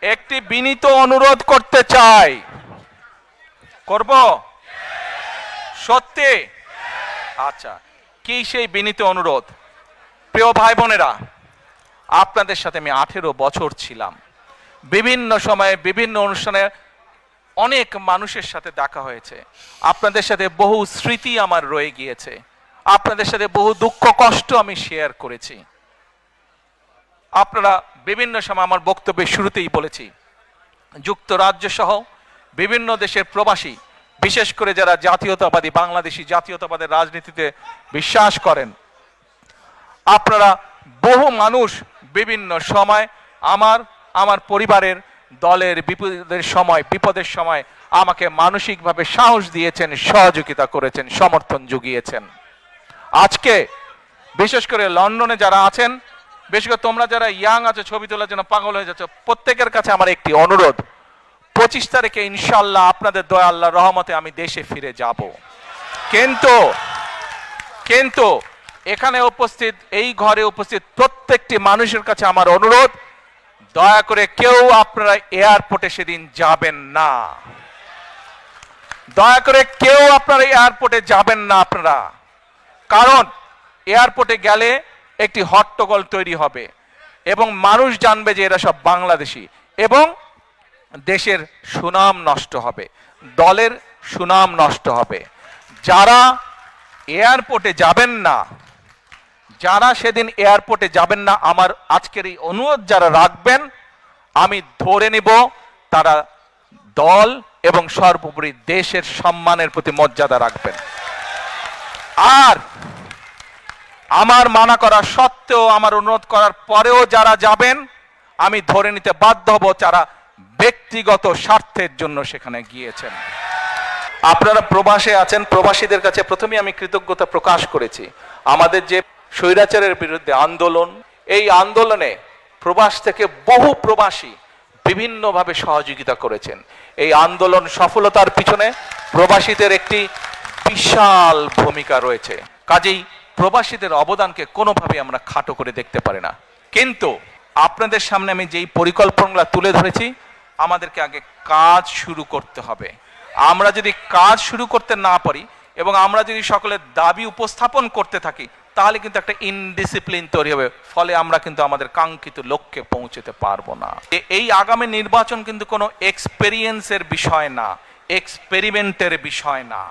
একটি বিনীত অনুরোধ করতে চাই। করব? সত্যি? আচ্ছা, কি সেই বিনীত অনুরোধ? প্রিয় ভাই বোনেরা, আপনাদের সাথে আমি 18 বছর ছিলাম। বিভিন্ন সময়ে বিভিন্ন অনুষ্ঠানে অনেক মানুষের সাথে দেখা হয়েছে। আপনাদের সাথে বহু স্মৃতি আমার রয়ে গিয়েছে। আপনাদের সাথে বহু দুঃখ কষ্ট আমি শেয়ার করেছি। আপনারা বিভিন্ন সময় আমার বক্তব্যের শুরুতেই বলেছি, যুক্তরাজ্য সহ বিভিন্ন দেশের প্রবাসী, বিশেষ করে যারা জাতীয়তাবাদী বাংলাদেশি জাতীয়তাবাদের রাজনীতিতে বিশ্বাস করেন, আপনারা বহু মানুষ বিভিন্ন সময় আমার পরিবারের দলের বিপদের সময় আমাকে মানসিকভাবে সাহস দিয়েছেন, সহযোগিতা করেছেন, সমর্থন জুগিয়েছেন। আজকে বিশেষ করে লন্ডনে যারা আছেন, বিশেষ করে তোমরা যারা ইয়াং আছো, ছবি তোলার জন্য পাগল হয়ে যাচ্ছ, প্রত্যেকের কাছে আমার একটি অনুরোধ, 25 তারিখে ইনশাআল্লাহ আপনাদের দয়া আল্লাহর রহমতে আমি দেশে ফিরে যাব। কিন্তু এখানে উপস্থিত, এই ঘরে উপস্থিত প্রত্যেকটি মানুষের কাছে আমার অনুরোধ, দয়া করে কেউ আপনারা এয়ারপোর্টে সেদিন যাবেন না। দয়া করে কেউ আপনারা এয়ারপোর্টে যাবেন না আপনারা। কারণ এয়ারপোর্টে গেলে একটি হট্টগোল তৈরি হবে এবং মানুষ জানবে যে এরা সব বাংলাদেশি, এবং দেশের সুনাম নষ্ট হবে, দলের সুনাম নষ্ট হবে। যারা এয়ারপোর্টে যাবেন না, যারা সেদিন এয়ারপোর্টে যাবেন না, আমার আজকের এই অনুরোধ যারা রাখবেন, আমি ধরে নিব তারা দল এবং সর্বোপরি দেশের সম্মানের প্রতি মর্যাদা রাখবেন। আর আমার মানা করা সত্ত্বেও, আমার অনুরোধ করার পরেও যারা যাবেন, আমি ধরে নিতে বাধ্য হব যারা ব্যক্তিগত স্বার্থের জন্য সেখানে গিয়েছেন। আপনারা প্রবাসে আছেন, প্রবাসীদের কাছে প্রথমে আমি কৃতজ্ঞতা প্রকাশ করেছি। আমাদের যে স্বৈরাচারের বিরুদ্ধে আন্দোলন, এই আন্দোলনে প্রবাস থেকে বহু প্রবাসী বিভিন্নভাবে সহযোগিতা করেছেন। এই আন্দোলন সফলতার পিছনে প্রবাসীদের একটি বিশাল ভূমিকা রয়েছে। কাজেই প্রবাসীদের অবদানকে কোনোভাবে আমরা খাটো করে দেখতে পারি না। কিন্তু আপনাদের সামনে আমি যেই পরিকল্পনাগুলো তুলে ধরেছি, আমাদেরকে আগে কাজ শুরু করতে হবে। আমরা যদি কাজ শুরু করতে না পারি এবং আমরা যদি সকলের দাবি উপস্থাপন করতে থাকি, তাহলে কিন্তু একটা ইনডিসিপ্লিন তৈরি হবে, ফলে আমরা কিন্তু আমাদের কাঙ্ক্ষিত লক্ষ্যে পৌঁছতে পারবো না। এই আগামী নির্বাচন কিন্তু কোনো এক্সপেরিয়েন্সের বিষয় না, এক্সপেরিমেন্টের বিষয় না।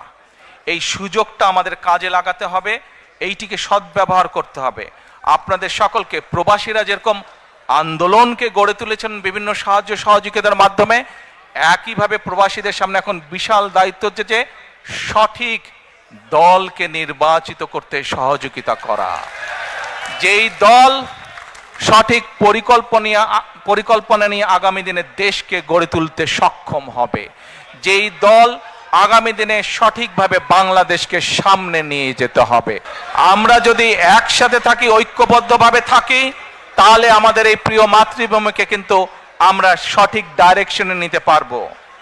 এই সুযোগটা আমাদের কাজে লাগাতে হবে, এইটিকে সদ্ব্যবহার করতে হবে। আপনাদের সকলকে, প্রবাসীরা যেরকম আন্দোলনকে গড়ে তুলেছেন বিভিন্ন সাহায্য সহযোগিতার মাধ্যমে, একইভাবে প্রবাসীদের সামনে এখন বিশাল দায়িত্ব হচ্ছে যে সঠিক দলকে নির্বাচিত করতে সহযোগিতা করা। যেই দল সঠিক পরিকল্পনা নিয়ে আগামী দিনে দেশকে গড়ে তুলতে সক্ষম হবে, যেই দল আগামী দিনে সঠিকভাবে বাংলাদেশকে সামনে নিয়ে যেতে হবে। আমরা যদি একসাথে থাকি, ঐক্যবদ্ধভাবে থাকি, তাহলে আমাদের এই প্রিয় মাতৃভূমিকে কিন্তু আমরা সঠিক ডাইরেকশনে নিতে পারবো।